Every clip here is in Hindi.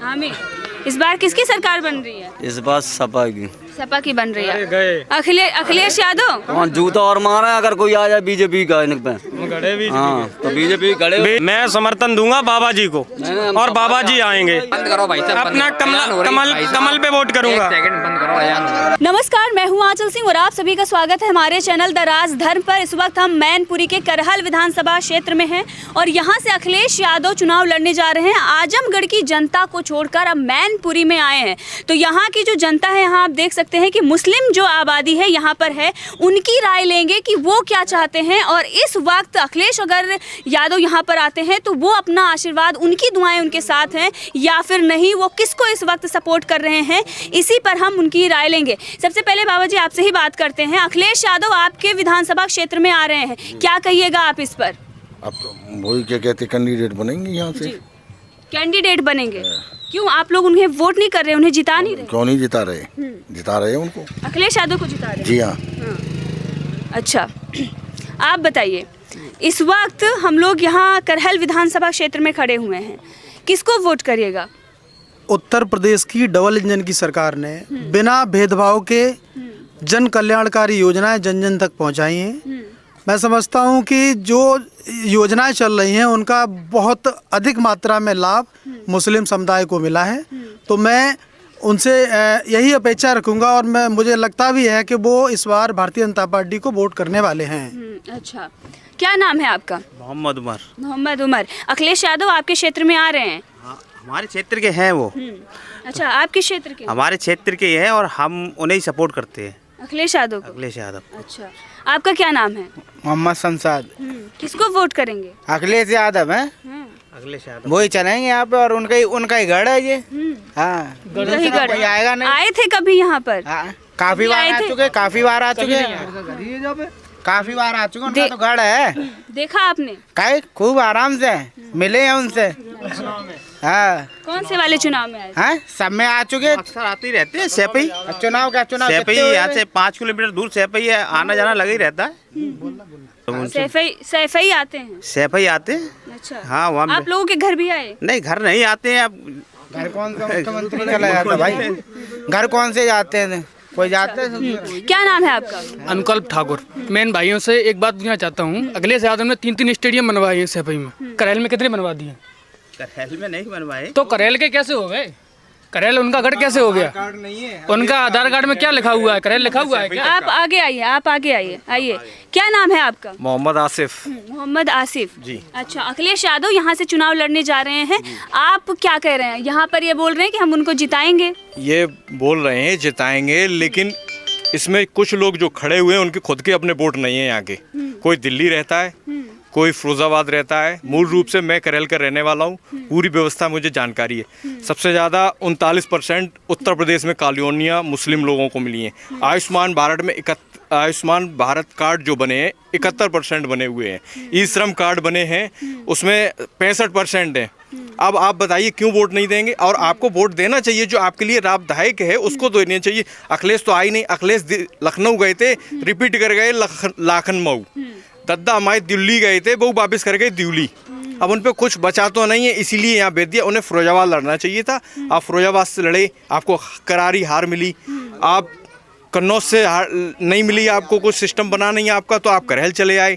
आमीन। इस बार किसकी सरकार बन रही है? इस बार सपा की। सपा की बन रही है। अखिलेश यादव। वहाँ जूता और मारा अगर कोई आ जाए बीजेपी का इन पे। हाँ तो बीजेपी गड़े। मैं समर्थन दूंगा बाबा जी को और बाबा जी आएंगे। बंद करो भाई साहब, अपना कमल पे वोट करूंगा। बंद करो यार। नमस्कार, मैं हूं आंचल सिंह और आप सभी का स्वागत है हमारे चैनल द राजधर्म पर। इस वक्त हम मैनपुरी के करहल विधानसभा क्षेत्र में हैं और यहां से अखिलेश यादव चुनाव लड़ने जा रहे हैं। आजमगढ़ की जनता को छोड़कर अब मैनपुरी में आए हैं। तो यहां की जो जनता है, यहाँ आप देख सकते हैं कि मुस्लिम जो आबादी है यहाँ पर है, उनकी राय लेंगे कि वो क्या चाहते हैं। और इस वक्त अखिलेश अगर यादव यहाँ पर आते हैं तो वो अपना आशीर्वाद, उनकी दुआएं उनके साथ हैं या फिर नहीं, वो किसको इस वक्त सपोर्ट कर रहे हैं, इसी पर हम उनकी राय लेंगे। सबसे पहले बाबा जी आपसे ही बात करते हैं। अखिलेश यादव आपके विधानसभा क्षेत्र में आ रहे हैं, क्या कहिएगा आप इस पर? अब तो वही क्या कहते कैंडिडेट बनेंगे यहाँ से। कैंडिडेट बनेंगे? क्यों आप लोग उन्हें वोट नहीं कर रहे, उन्हें जिता नहीं रहे? क्यों नहीं जिता रहे? जिता रहे उनको। अखिलेश यादव को जिता रहे? जी हाँ। अच्छा, आप बताइए, इस वक्त हम लोग यहाँ करहल विधानसभा क्षेत्र में खड़े हुए हैं, किसको वोट करिएगा? उत्तर प्रदेश की डबल इंजन की सरकार ने बिना भेदभाव के जन कल्याणकारी योजनाएं जन जन तक पहुंचाई हैं। मैं समझता हूं कि जो योजनाएं चल रही हैं उनका बहुत अधिक मात्रा में लाभ मुस्लिम समुदाय को मिला है। तो मैं उनसे यही अपेक्षा रखूंगा और मुझे लगता भी है कि वो इस बार भारतीय जनता पार्टी को वोट करने वाले हैं। अच्छा, क्या नाम है आपका? मोहम्मद उमर। मोहम्मद उमर। अखिलेश यादव आपके क्षेत्र में आ रहे हैं? हमारे क्षेत्र के हैं वो। अच्छा, आपके क्षेत्र के? हमारे क्षेत्र के हैं और हम उन्हें ही सपोर्ट करते हैं। अखिलेश यादव को? अखिलेश यादव। अच्छा, आपका क्या नाम है? मोहम्मद शमशाद। किसको वोट करेंगे? अखिलेश यादव है, अखिलेश यादव वही चलेंगे यहाँ पे और उनका ही गढ़ है ये। हाँ, वही गढ़। कोई आएगा नहीं। आए थे कभी यहाँ पर? हाँ, काफी बार आ चुके, काफी बार आ चुके, काफी बार आ चुके। उनका तो गढ़ है। देखा आपने? काहे खूब आराम से मिले हैं उनसे। हाँ, कौन से वाले चुनाव में आए थे? हाँ, सब में आ चुके। अक्सर आते ही रहते हैं। सेपई चुनाव सेपई यहाँ से 5 किलोमीटर दूर सेपई है, आना जाना लगा ही रहता है। सैफई आते हैं? सेपई आते हैं। अच्छा, हाँ, वहाँ आप लोगों के घर भी आए? नहीं, घर नहीं आते हैं। अब घर कौन सा मुख्यमंत्री चला जाता भाई? घर कौन से जाते हैं? कोई जाते हैं? क्या नाम है आपका? अनुकल्प ठाकुर। मैं इन भाइयों से एक बात पूछना चाहता हूँ। अखिलेश यादव ने 3 स्टेडियम बनवाए हैं सैफई में, करैल में कितने बनवा दिए? करैल में नहीं बनवाए। तो करैल के कैसे हो गए? करैल उनका गढ़ कैसे हो गया? उनका आधार कार्ड में क्या लिखा हुआ है? करैल लिखा हुआ है क्या? आप आगे आइए, आप आगे आइए। आइए, क्या नाम है आपका? मोहम्मद आसिफ। मोहम्मद आसिफ जी। अच्छा, अखिलेश यादव यहाँ से चुनाव लड़ने जा रहे हैं, आप क्या कह रहे हैं? यहाँ पर ये बोल रहे हैं कि हम उनको जिताएंगे। ये बोल रहे हैं जिताएंगे, लेकिन इसमें कुछ लोग जो खड़े हुए हैं उनके खुद के अपने वोट नहीं है यहाँ के। कोई दिल्ली रहता है, कोई फिरोजाबाद रहता है। मूल रूप से मैं करैल का रहने वाला हूँ, पूरी व्यवस्था मुझे जानकारी है। सबसे ज़्यादा 39% उत्तर प्रदेश में कॉलोनियाँ मुस्लिम लोगों को मिली हैं। आयुष्मान भारत कार्ड जो बने हैं 71% बने हुए हैं। ई श्रम कार्ड बने हैं, उसमें 65% हैं। अब आप बताइए क्यों वोट नहीं देंगे? और आपको वोट देना चाहिए, जो आपके लिए लाभदायक है उसको तो देना चाहिए। अखिलेश तो आई नहीं। अखिलेश लखनऊ गए थे, रिपीट कर गए लखनऊ। दद्दा हमारे दिल्ली गए थे, वो वापस कर गए दिल्ली। अब उन पे कुछ बचा तो नहीं है, इसीलिए यहाँ भेज दिया। उन्हें फिरोजाबाद लड़ना चाहिए था। आप फिरोजाबाद से लड़े, आपको करारी हार मिली। आप कन्नौज से नहीं मिली, आपको कुछ सिस्टम बना नहीं आपका, तो आप करैल चले आए।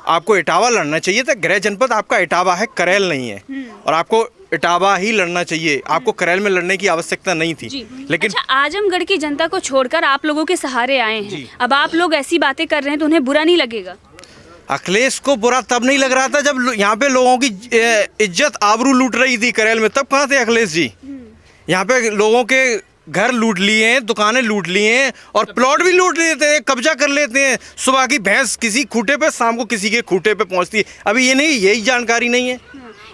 आपको इटावा लड़ना चाहिए था। गृह जनपद आपका इटावा है, करैल नहीं है, और आपको इटावा ही लड़ना चाहिए। आपको करैल में लड़ने की आवश्यकता नहीं थी। लेकिन अच्छा, आजमगढ़ की जनता को छोड़कर आप लोगों के सहारे आए हैं, अब आप लोग ऐसी बातें कर रहे हैं तो उन्हें बुरा नहीं लगेगा? अखिलेश को बुरा तब नहीं लग रहा था जब यहाँ पे लोगों की इज्जत आबरू लूट रही थी करैल में। तब कहाँ थे अखिलेश जी? यहाँ पे लोगों के घर लूट लिए हैं, दुकानें लूट लिए हैं और प्लॉट भी लूट लेते हैं, कब्जा कर लेते हैं। सुबह की भैंस किसी खूटे पे, शाम को किसी के खूटे पे पहुँचती है। अभी ये नहीं, यही जानकारी नहीं है।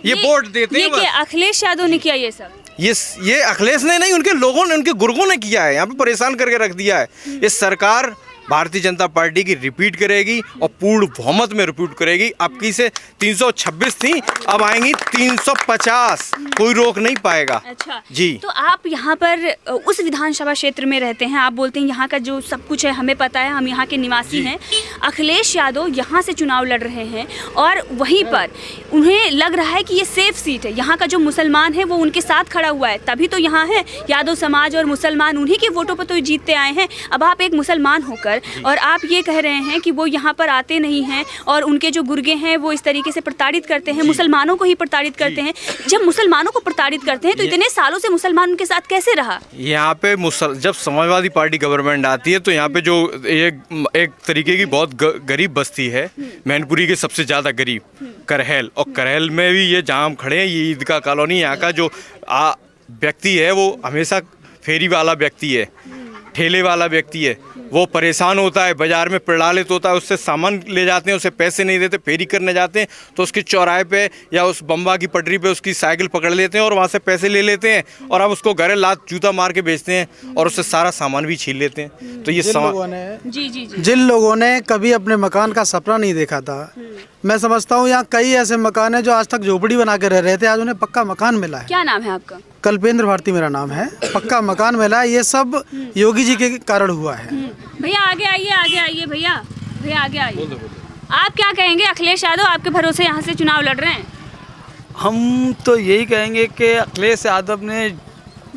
ये वोट देते हैं। ये अखिलेश यादव ने किया ये सब? ये अखिलेश ने नहीं, उनके लोगों ने, उनके गुर्गों ने किया है। यहाँ पे परेशान करके रख दिया है। ये सरकार भारतीय जनता पार्टी की रिपीट करेगी और पूर्ण बहुमत में रिपीट करेगी। अब की से 326 थी, अब आएंगी 350, कोई रोक नहीं पाएगा। अच्छा जी। तो आप यहाँ पर उस विधानसभा क्षेत्र में रहते हैं, आप बोलते हैं यहाँ का जो सब कुछ है हमें पता है, हम यहाँ के निवासी हैं। अखिलेश यादव यहाँ से चुनाव लड़ रहे हैं और वहीं पर उन्हें लग रहा है कि ये सेफ सीट है, यहाँ का जो मुसलमान है वो उनके साथ खड़ा हुआ है, तभी तो यहाँ है यादव समाज और मुसलमान, उन्हीं के वोटों पर तो जीतते आए हैं। अब आप एक मुसलमान होकर और आप ये कह रहे हैं कि वो यहाँ पर आते नहीं हैं और उनके जो गुर्गे हैं वो इस तरीके से प्रताड़ित करते हैं, मुसलमानों को ही प्रताड़ित करते हैं। जब मुसलमानों को प्रताड़ित करते हैं तो इतने सालों से मुसलमान उनके साथ कैसे रहा? यहाँ पे जब समाजवादी पार्टी गवर्नमेंट आती है तो यहाँ पे जो एक तरीके की बहुत गरीब बस्ती है, मैनपुरी के सबसे ज़्यादा गरीब करहल, और करहल में भी ये जहाँ हम खड़े हैं ये ईदगाह कॉलोनी, यहाँ का जो व्यक्ति है वो हमेशा फेरी वाला व्यक्ति है, ठेले वाला व्यक्ति है, वो परेशान होता है, बाज़ार में प्रलालित होता है, उससे सामान ले जाते हैं, उसे पैसे नहीं देते, फेरी करने जाते हैं तो उसके चौराहे पे या उस बम्बा की पटरी पे उसकी साइकिल पकड़ लेते हैं और वहाँ से पैसे ले लेते हैं और अब उसको घर लात जूता मार के बेचते हैं और उससे सारा सामान भी छीन लेते हैं। तो ये जिन लोगों ने कभी अपने मकान का सपना नहीं देखा था, मैं समझता हूँ यहाँ कई ऐसे मकान हैं जो आज तक झोपड़ी बना के रह रहे थे, आज उन्हें पक्का मकान मिला है। क्या नाम है आपका? कल्पेंद्र भारती मेरा नाम है। पक्का मकान मिला है, ये सब योगी जी के कारण हुआ है। भैया आगे आइए, आगे आइए भैया, भैया आगे आइए। आप क्या कहेंगे? अखिलेश यादव आपके भरोसे यहाँ से चुनाव लड़ रहे हैं। हम तो यही कहेंगे कि अखिलेश यादव ने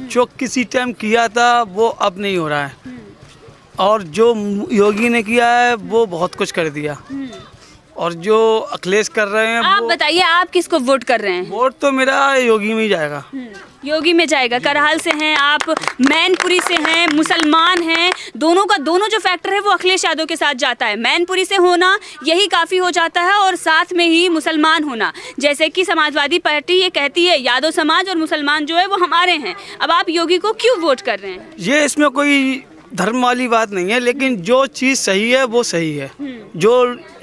जो किसी टाइम किया था वो अब नहीं हो रहा है, और जो योगी ने किया है वो बहुत कुछ कर दिया, और जो अखिलेश कर रहे हैं आप बताइए आप किसको वोट कर रहे हैं? वोट तो मेरा योगी में ही जाएगा। योगी में जाएगा। करहाल से हैं आप, मैनपुरी से हैं, मुसलमान हैं, दोनों का दोनों जो फैक्टर है वो अखिलेश यादव के साथ जाता है। मैनपुरी से होना यही काफ़ी हो जाता है और साथ में ही मुसलमान होना, जैसे कि समाजवादी पार्टी ये कहती है यादव समाज और मुसलमान जो है वो हमारे हैं। अब आप योगी को क्यों वोट कर रहे हैं? ये इसमें कोई धर्म वाली बात नहीं है, लेकिन जो चीज़ सही है वो सही है। जो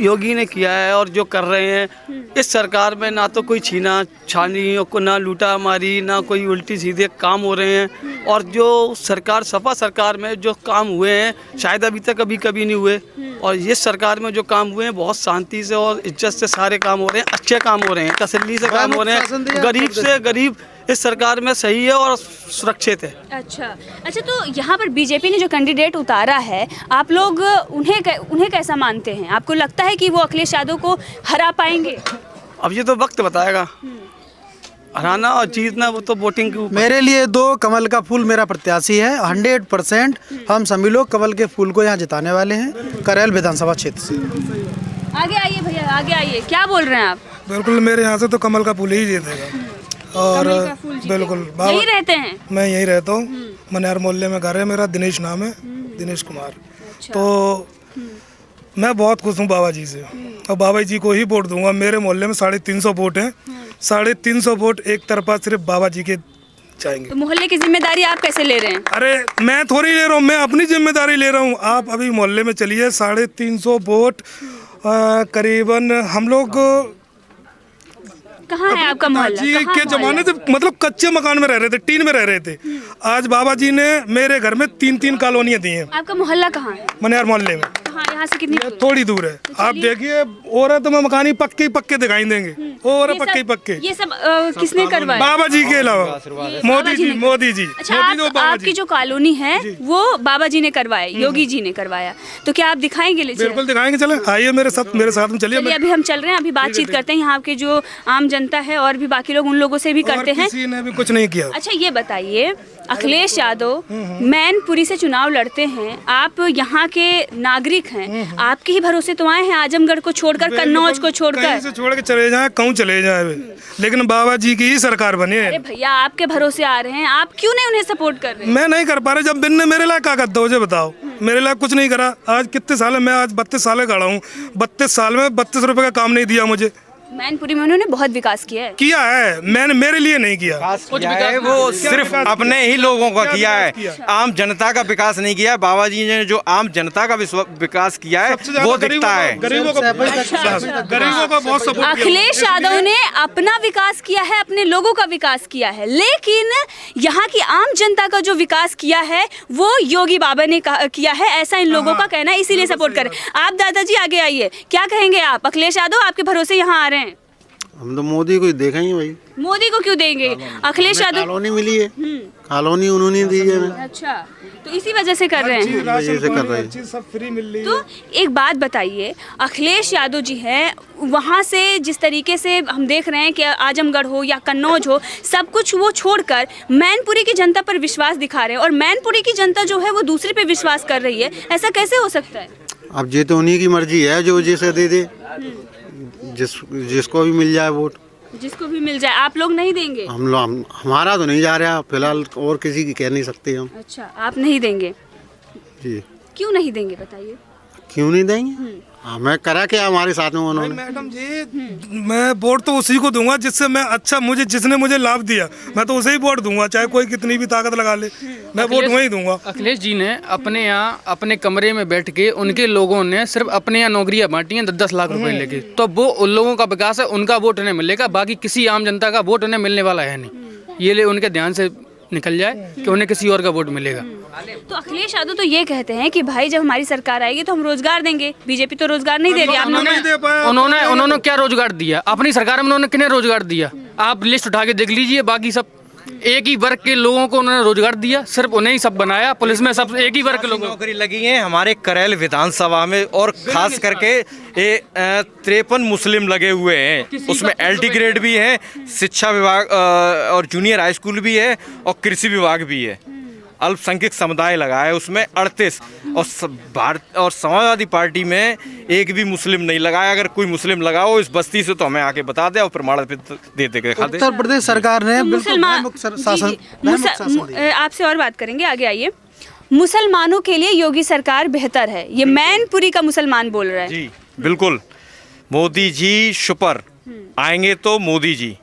योगी ने किया है और जो कर रहे हैं इस सरकार में, ना तो कोई छीना छानी, ना लूटा मारी, ना कोई उल्टी सीधे काम हो रहे हैं, और जो सरकार सपा सरकार में जो काम हुए हैं शायद अभी तक कभी नहीं हुए, और ये सरकार में जो काम हुए हैं बहुत शांति से और इज्जत से सारे काम हो रहे हैं, अच्छे काम हो रहे हैं, तसल्ली से काम हो रहे हैं, गरीब से गरीब इस सरकार में सही है और सुरक्षित है। अच्छा, तो यहाँ पर बीजेपी ने जो कैंडिडेट उतारा है, आप लोग उन्हें कैसा मानते हैं? आपको लगता है कि वो अखिलेश यादव को हरा पाएंगे? अब ये तो वक्त बताएगा, हराना और जीतना वो तो वोटिंग के ऊपर। मेरे लिए 2 कमल का फूल मेरा प्रत्याशी है। 100% हम सभी लोग कमल के फूल को यहाँ जिताने वाले हैं, करैल विधानसभा क्षेत्र से। आगे आइए भैया, आगे आइए, क्या बोल रहे हैं आप? बिल्कुल, मेरे यहाँ से तो कमल का फूल ही जीतेगा। और बिल्कुल यही रहते हैं? मैं यहीं रहता हूँ, मनियार मोहल्ले में घर है मेरा, दिनेश नाम है, दिनेश कुमार। तो मैं बहुत खुश हूँ बाबा जी से, और बाबा जी को ही वोट दूंगा। मेरे मोहल्ले में 350 वोट हैं, 350 वोट एक तरफा सिर्फ बाबा जी के जाएंगे। तो मोहल्ले की जिम्मेदारी आप कैसे ले रहे हैं? अरे मैं थोड़ी ले रहा हूँ, मैं अपनी जिम्मेदारी ले रहा हूँ। आप अभी मोहल्ले में चलिए, 350 वोट करीबन हम लोग। कहाँ है आपका मोहल्ला? जी के जमाने से मतलब कच्चे मकान में रह रहे थे, टीन में रह रहे थे। आज बाबा जी ने मेरे घर में 3 कॉलोनियाँ दी हैं। आपका मोहल्ला कहाँ है? मनियार मोहल्ले में। यहाँ से कितनी? थोड़ी दूर है। आप देखिए, और है तो मैं मकान ही पक्के दिखाई देंगे, और पक्के। ये सब किसने करवाया? बाबा जी के अलावा मोदी जी। अच्छा, आपकी जो कॉलोनी है वो बाबा जी ने करवाया, योगी जी ने करवाया, तो क्या आप दिखाएंगे? बिल्कुल दिखाएंगे, चले आइए मेरे साथ में चलिए। अभी हम चल रहे हैं, अभी बातचीत करते हैं यहाँ के जो आम जनता है और भी बाकी लोग, उन लोगों से भी करते हैं। किसी ने भी कुछ नहीं किया। अच्छा, ये बताइए, अखिलेश यादव मैनपुरी से चुनाव लड़ते हैं, आप यहाँ के नागरिक हैं, आपके ही भरोसे तो आए हैं आजमगढ़ को छोड़कर, कन्नौज को छोड़कर। छोड़ के चले जाए, कहूँ चले जाए, लेकिन बाबा जी की ही सरकार बनी है। अरे भैया, आपके भरोसे आ रहे हैं, आप क्यों नहीं उन्हें सपोर्ट कर रहे? मैं नहीं कर पा रहा। जब बिन ने मेरे लायक क्या करता, मुझे बताओ। मेरे लायक कुछ नहीं करा। आज कितने साल है, मैं आज 32 साल खड़ा हूँ, 32 साल में 32 रुपए का काम नहीं दिया मुझे। मैनपुरी में उन्होंने बहुत विकास किया है। मैंने मेरे लिए नहीं किया। किया है वो सिर्फ अपने ही लोगों का किया है, आम जनता का विकास नहीं किया है। बाबा जी ने जो आम जनता का विकास किया है वो दिखता है। गरीबों का बहुत सपोर्ट। अखिलेश यादव ने अपना विकास किया है, अपने लोगों का विकास किया है, लेकिन यहाँ की आम जनता का जो विकास किया है वो योगी बाबा ने किया है, ऐसा इन लोगों का कहना है, इसीलिए सपोर्ट करें। आप दादाजी आगे आइए, क्या कहेंगे आप? अखिलेश यादव आपके भरोसे यहाँ आ रहे हैं। हम तो मोदी को ही देखा ही भाई। मोदी को क्यों देंगे? अखिलेश यादव कॉलोनी मिली है, कॉलोनी उन्होंने दी है। अच्छा, तो इसी वजह से कर रहे हैं। से कर रहे हैं, सब फ्री मिल रही है। तो एक बात बताइए, अखिलेश यादव जी हैं, वहाँ से जिस तरीके से हम देख रहे हैं कि आजमगढ़ हो या कन्नौज हो, सब कुछ वो छोड़कर मैनपुरी की जनता पर विश्वास दिखा रहे हैं, और मैनपुरी की जनता जो है वो दूसरे पे विश्वास कर रही है। ऐसा कैसे हो सकता है? अब ये तो उन्हीं की मर्जी है, जो जैसे दे दे, जिसको भी मिल जाए वोट। जिसको भी मिल जाए। आप लोग नहीं देंगे? हमारा तो नहीं जा रहा फिलहाल, और किसी की कह नहीं सकते हम। अच्छा, आप नहीं देंगे? जी। क्यों नहीं देंगे बताइए? क्यों नहीं देंगे? हमें करा क्या हमारे साथ में उन्होंने? मैडम जी, मैं वोट तो उसी को दूंगा जिससे मैं जिसने मुझे लाभ दिया, मैं तो उसे ही वोट दूंगा, चाहे कोई कितनी भी ताकत लगा ले, मैं वोट वही दूंगा। अखिलेश जी ने अपने यहाँ अपने कमरे में बैठ के उनके लोगों ने सिर्फ अपने यहाँ नौकरियां बांटी हैं 10-10 लाख रुपए लेके, तो वो उन लोगों का विकास है, उनका वोट उन्हें मिलेगा, बाकी किसी आम जनता का वोट उन्हें मिलने वाला है नहीं। ये ले उनके ध्यान से निकल जाए कि उन्हें किसी और का वोट मिलेगा। तो अखिलेश यादव तो ये कहते हैं कि भाई जब हमारी सरकार आएगी तो हम रोजगार देंगे। बीजेपी तो रोजगार नहीं दे रही। उन्होंने क्या रोजगार दिया? अपनी सरकार में उन्होंने किन्हें रोजगार दिया? आप लिस्ट उठा के देख लीजिए, बाकी सब एक ही वर्ग के लोगों को उन्होंने रोजगार दिया, सिर्फ उन्हें ही सब बनाया। पुलिस में सब एक ही वर्ग के लोगों को नौकरी लगी है हमारे करेल विधानसभा में, और खास करके 53 मुस्लिम लगे हुए हैं। उसमें LT ग्रेड भी है, शिक्षा विभाग और जूनियर हाई स्कूल भी है, और कृषि विभाग भी है। अल्पसंख्यक समुदाय लगा है उसमें 38, और समाजवादी पार्टी में एक भी मुस्लिम नहीं लगाया। अगर कोई मुस्लिम लगाओ इस बस्ती से तो हमें आके बता दे और प्रमाण पत्र दे दे के दिखा दे। उत्तर प्रदेश सरकार ने आपसे और बात करेंगे, आगे आइए। मुसलमानों के लिए योगी सरकार बेहतर है, ये मैनपुरी का मुसलमान बोल रहा है। जी बिल्कुल, मोदी जी सुपर आएंगे तो मोदी जी,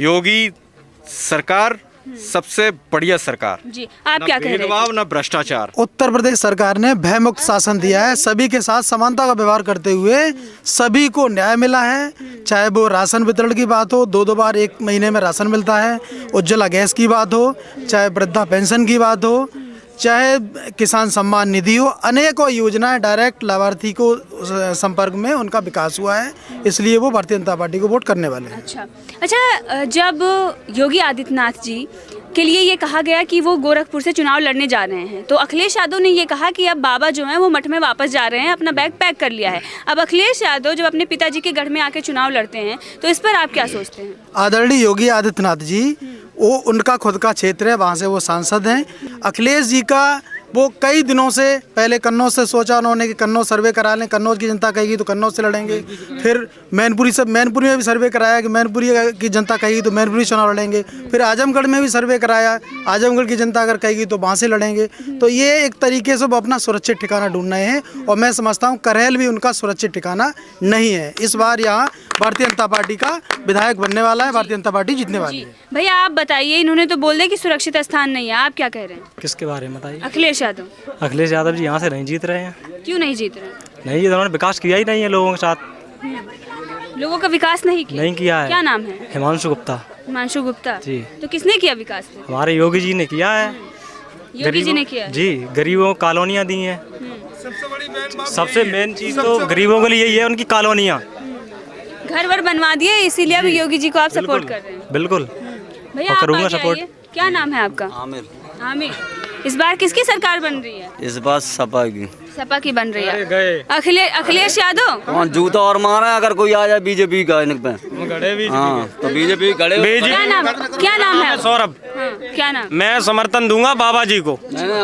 योगी सरकार सबसे बढ़िया सरकार जी। आप क्या कह रहे हैं? भेदभाव न भ्रष्टाचार। उत्तर प्रदेश सरकार ने भयमुक्त शासन दिया है, सभी के साथ समानता का व्यवहार करते हुए सभी को न्याय मिला है। चाहे वो राशन वितरण की बात हो, 2-2 बार 1 महीने में राशन मिलता है, उज्ज्वला गैस की बात हो, चाहे वृद्धा पेंशन की बात हो, चाहे किसान सम्मान निधि हो, अनेकों योजनाएं डायरेक्ट लाभार्थी को संपर्क में उनका विकास हुआ है, इसलिए वो भारतीय जनता पार्टी को वोट करने वाले हैं। अच्छा, जब योगी आदित्यनाथ जी के लिए ये कहा गया कि वो गोरखपुर से चुनाव लड़ने जा रहे हैं, तो अखिलेश यादव ने ये कहा कि अब बाबा जो हैं वो मठ में वापस जा रहे हैं, अपना बैग पैक कर लिया है। अब अखिलेश यादव जब अपने पिताजी के गढ़ में आके चुनाव लड़ते हैं, तो इस पर आप क्या सोचते हैं? आदरणीय योगी आदित्यनाथ जी, वो उनका खुद का क्षेत्र है, वहाँ से वो सांसद हैं। अखिलेश जी का वो कई दिनों से पहले कन्नौज से सोचा उन्होंने कि कन्नौज सर्वे करा लें, कन्नौज की जनता कहेगी तो कन्नौज से लड़ेंगे। फिर मैनपुरी में भी सर्वे कराया कि मैनपुरी की जनता कहेगी तो मैनपुरी चुनाव लड़ेंगे। फिर आजमगढ़ में भी सर्वे कराया, आजमगढ़ की जनता अगर कहेगी तो वहाँ से लड़ेंगे। तो ये एक तरीके से वो अपना सुरक्षित ठिकाना ढूंढ रहे हैं, और मैं समझता हूँ करेल भी उनका सुरक्षित ठिकाना नहीं है। इस बार यहाँ भारतीय जनता पार्टी का विधायक बनने वाला है, भारतीय जनता पार्टी जीतने वाली है। भैया आप बताइए, इन्होंने तो बोल दिया कि सुरक्षित स्थान नहीं है, आप क्या कह रहे हैं? किसके बारे में बताइए? अखिलेश यादव। अखिलेश यादव जी यहाँ से नहीं जीत रहे हैं। क्यों नहीं जीत रहे? नहीं, उन्होंने विकास किया ही नहीं है लोगों के साथ। लोगों का विकास नहीं किया है। क्या नाम है? हिमांशु गुप्ता। हिमांशु गुप्ता जी। तो किसने किया विकास? हमारे योगी जी ने किया है। योगी जी ने किया जी, गरीबों को कॉलोनियाँ दी हैं। सबसे मेन चीज़ तो गरीबों के लिए यही है, उनकी कॉलोनियाँ, घर वर बनवा दिए, इसीलिए अब योगी जी को आप सपोर्ट कर रहे हैं। बिल्कुल भैया आप आगे आइए। क्या नाम है आपका? आमिर। इस बार किसकी सरकार बन रही है? इस बार सपा की। सपा की बन रही है। अखिलेश यादव कौन जूता और मारा अगर कोई आ जाए बीजेपी का इन पे। हाँ, तो बीजेपी गड़े। क्या नाम है? सौरभ। क्या नाम? मैं समर्थन दूंगा बाबा जी को,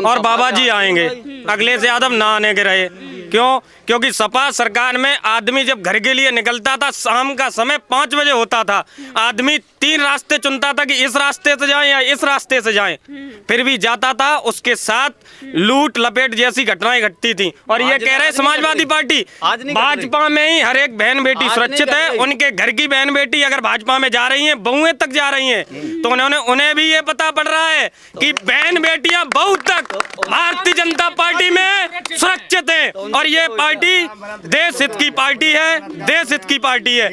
और बाबा जी आएंगे। अखिलेश यादव ना आने के रहे, क्यों? क्योंकि सपा सरकार में आदमी जब घर के लिए निकलता था, शाम का समय 5 बजे होता था, आदमी 3 रास्ते चुनता था कि इस रास्ते से जाएं या इस रास्ते से जाएं, फिर भी जाता था। उसके साथ लूट लपेट जैसी घटनाएं घटती थी। और ये कह रहे समाजवादी पार्टी भाजपा में ही हर एक बहन बेटी सुरक्षित है। उनके घर की बहन बेटी अगर भाजपा में जा रही हैं, बहुएं तक जा रही हैं, तो उन्हें भी ये पता पड़ रहा है कि बहन बेटियां बहुत तक भारतीय जनता पार्टी में सुरक्षित हैं। और ये पार्टी देश हित की पार्टी है, देश हित की पार्टी है।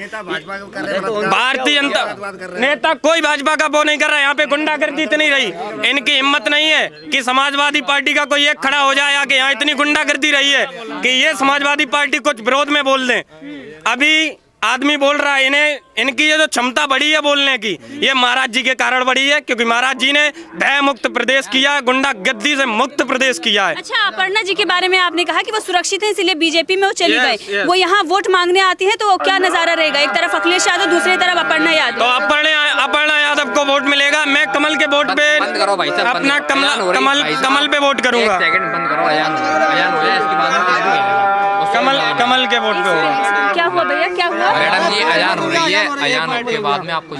भारतीय जनता नेता कोई भाजपा का वो नहीं कर रहा है। यहाँ पे गुंडागर्दी इतनी रही, इनकी हिम्मत नहीं है कि समाजवादी पार्टी का कोई एक खड़ा हो जाए आके। यहाँ इतनी गुंडागर्दी रही है कि ये समाजवादी पार्टी कुछ विरोध में बोल दें। अभी आदमी बोल रहा है, इनकी ये जो क्षमता बढ़ी है बोलने की, ये महाराज जी के कारण बढ़ी है, क्योंकि महाराज जी ने भय मुक्त प्रदेश किया है, गुंडागर्दी से मुक्त प्रदेश किया है। अच्छा, अपर्णा जी के बारे में आपने कहा कि वो सुरक्षित है, इसलिए बीजेपी में वो चली गई। वो यहाँ वोट मांगने आती है, तो क्या नजारा रहेगा? एक तरफ अखिलेश यादव, दूसरी तरफ अपर्णा यादव। तो अपर्णा यादव को वोट मिलेगा। मैं कमल के वोट पे अपना कमल पे वोट करूंगा। कमल के वोट पे होगा। क्या हुआ भैया, क्या हुआ? मैडम जी अजान हो रही है, अजान के बाद में आपको